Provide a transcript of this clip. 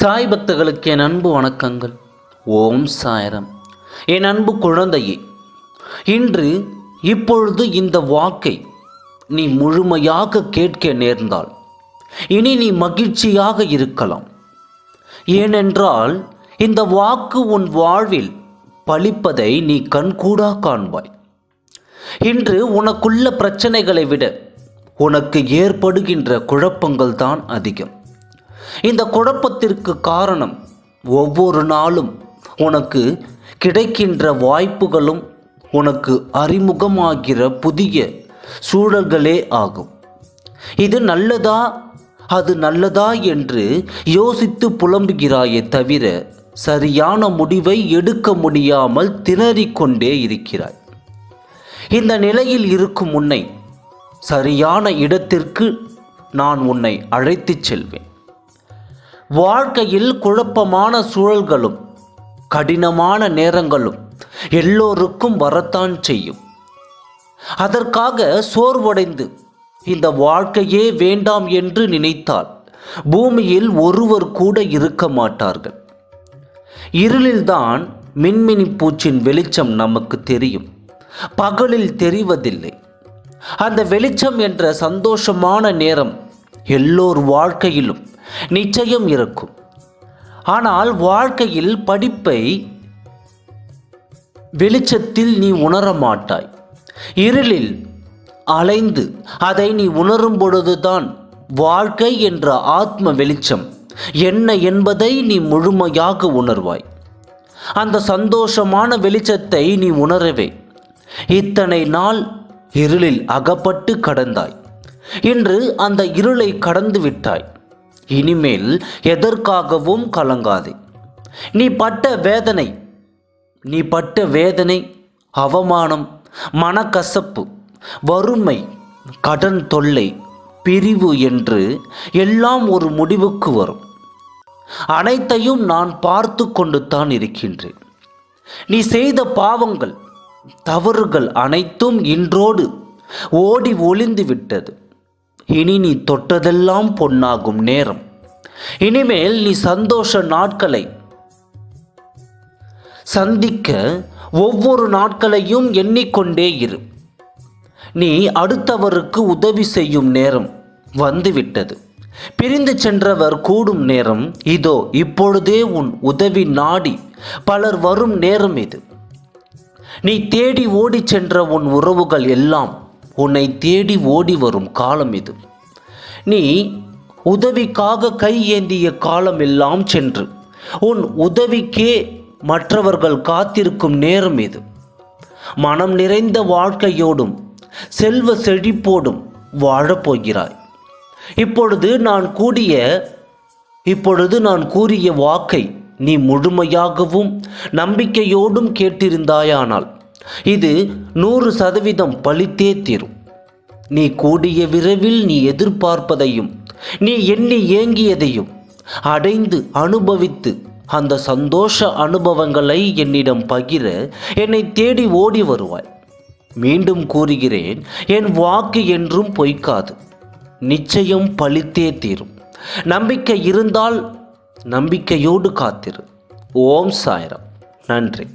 சாய் பக்தர்களுக்கு என் அன்பு வணக்கங்கள். ஓம் சாய்ராம். என் அன்பு குழந்தையே, இன்று இப்பொழுது இந்த வாக்கை நீ முழுமையாக கேட்க நேர்ந்தால் இனி நீ மகிழ்ச்சியாக இருக்கலாம். ஏனென்றால் இந்த வாக்கு உன் வாழ்வில் பலிப்பதை நீ கண்கூடா காண்பாய். இன்று உனக்குள்ள பிரச்சனைகளை விட உனக்கு ஏற்படுகின்ற குழப்பங்கள் தான் அதிகம். இந்த குழப்பத்திற்கு காரணம் ஒவ்வொரு நாளும் உனக்கு கிடைக்கின்ற வாய்ப்புகளும் உனக்கு அறிமுகமாகிற புதிய சூழல்களே ஆகும். இது நல்லதா அது நல்லதா என்று யோசித்து புலம்புகிறாயே தவிர சரியான முடிவை எடுக்க முடியாமல் திணறிக்கொண்டே இருக்கிறாய். இந்த நிலையில் இருக்கும் உன்னை சரியான இடத்திற்கு நான் உன்னை அழைத்துச் செல்வேன். வாழ்க்கையில் குழப்பமான சூழல்களும் கடினமான நேரங்களும் எல்லோருக்கும் வரத்தான் செய்யும். அதற்காக சோர்வடைந்து இந்த வாழ்க்கையே வேண்டாம் என்று நினைத்தால் பூமியில் ஒருவர் கூட இருக்க மாட்டார்கள். இருளில்தான் மின்மினி பூச்சின் வெளிச்சம் நமக்கு தெரியும், பகலில் தெரிவதில்லை. அந்த வெளிச்சம் என்ற சந்தோஷமான நேரம் எல்லோர் வாழ்க்கையிலும் நிச்சயம் இருக்கும். ஆனால் வாழ்க்கையில் படிப்பை வெளிச்சத்தில் நீ உணர மாட்டாய். இருளில் அலைந்து அதை நீ உணரும் பொழுதுதான் வாழ்க்கை என்ற ஆத்ம வெளிச்சம் என்ன என்பதை நீ முழுமையாக உணர்வாய். அந்த சந்தோஷமான வெளிச்சத்தை நீ உணரவே இத்தனை நாள் இருளில் அகப்பட்டு கடந்தாய். இன்று அந்த இருளை கடந்து விட்டாய். இனிமேல் எதற்காகவும் கலங்காதே. நீ பட்ட வேதனை, அவமானம், மனக்கசப்பு, வறுமை, கடன் தொல்லை, பிரிவு என்று எல்லாம் ஒரு முடிவுக்கு வரும். அனைத்தையும் நான் பார்த்து கொண்டு தான் இருக்கின்றேன். நீ செய்த பாவங்கள், தவறுகள் அனைத்தும் இன்றோடு ஓடி ஒளிந்து விட்டது. இனி நீ தொட்டதெல்லாம் பொன்னாகும் நேரம். இனிமேல் நீ சந்தோஷ நாட்களை சந்திக்க ஒவ்வொரு நாட்களையும் எண்ணிக்கொண்டே இரு. நீ அடுத்தவருக்கு உதவி செய்யும் நேரம் வந்துவிட்டது. பிரிந்து சென்றவர் கூடும் நேரம் இதோ. இப்பொழுதே உன் உதவி நாடி பலர் வரும் நேரம் இது. நீ தேடி ஓடி சென்ற உன் உறவுகள் எல்லாம் உன்னை தேடி ஓடி வரும் காலம் இது. நீ உதவிக்காக கை ஏந்திய காலம் எல்லாம் சென்று உன் உதவிக்கே மற்றவர்கள் காத்திருக்கும் நேரம் இது. மனம் நிறைந்த வாழ்க்கையோடும் செல்வ செழிப்போடும் வாழப்போகிறாய். இப்பொழுது நான் கூறிய வாக்கை நீ முழுமையாகவும் நம்பிக்கையோடும் கேட்டிருந்தாயானால் இது 100% பலித்தே தீரும். நீ கூடிய விரைவில் நீ எதிர்பார்ப்பதையும் நீ எண்ணி ஏங்கியதையும் அடைந்து அனுபவித்து அந்த சந்தோஷ அனுபவங்களை என்னிடம் பகிர என்னை தேடி ஓடி வருவாய். மீண்டும் கூறுகிறேன், என் வாக்கு என்றும் பொய்க்காது, நிச்சயம் பலித்தே தீரும். நம்பிக்கை இருந்தால் நம்பிக்கையோடு காத்திரு. ஓம் சாய்ராம். நன்றி.